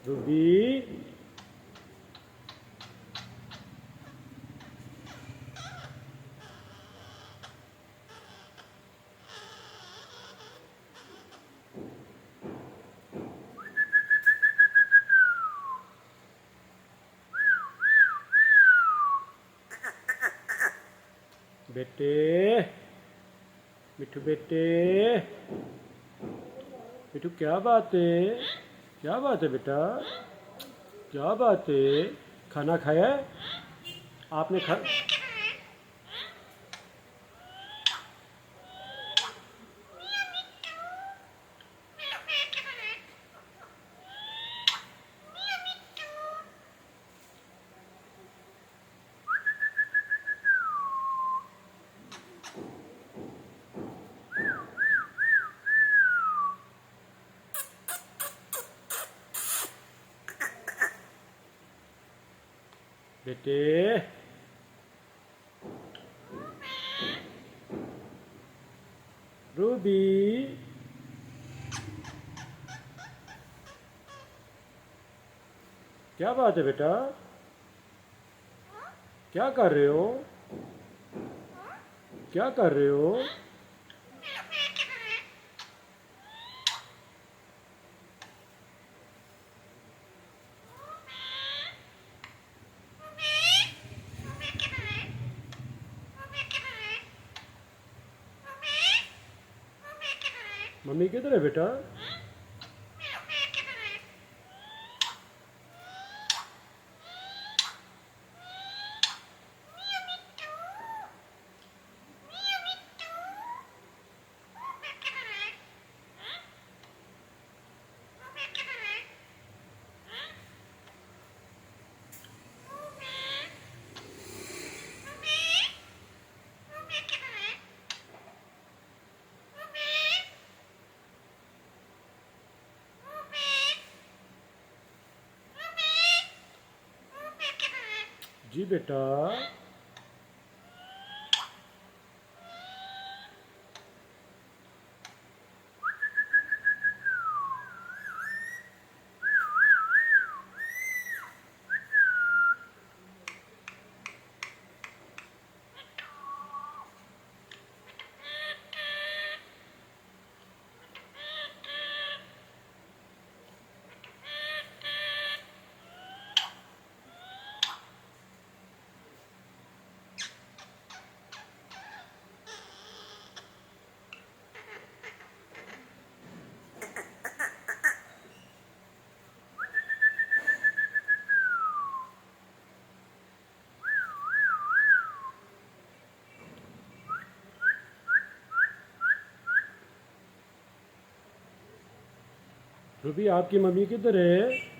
Ruby. बेटे, मिठू बेटे, मिठू क्या बात है? क्या बात है बेटा? क्या बात है? खाना खाया है? आपने खा बेटे, रूबी, क्या बात है बेटा? क्या कर रहे हो? क्या कर रहे हो? मम्मी किधर है बेटा? जी बेटा। रूबी, आपकी मम्मी किधर है?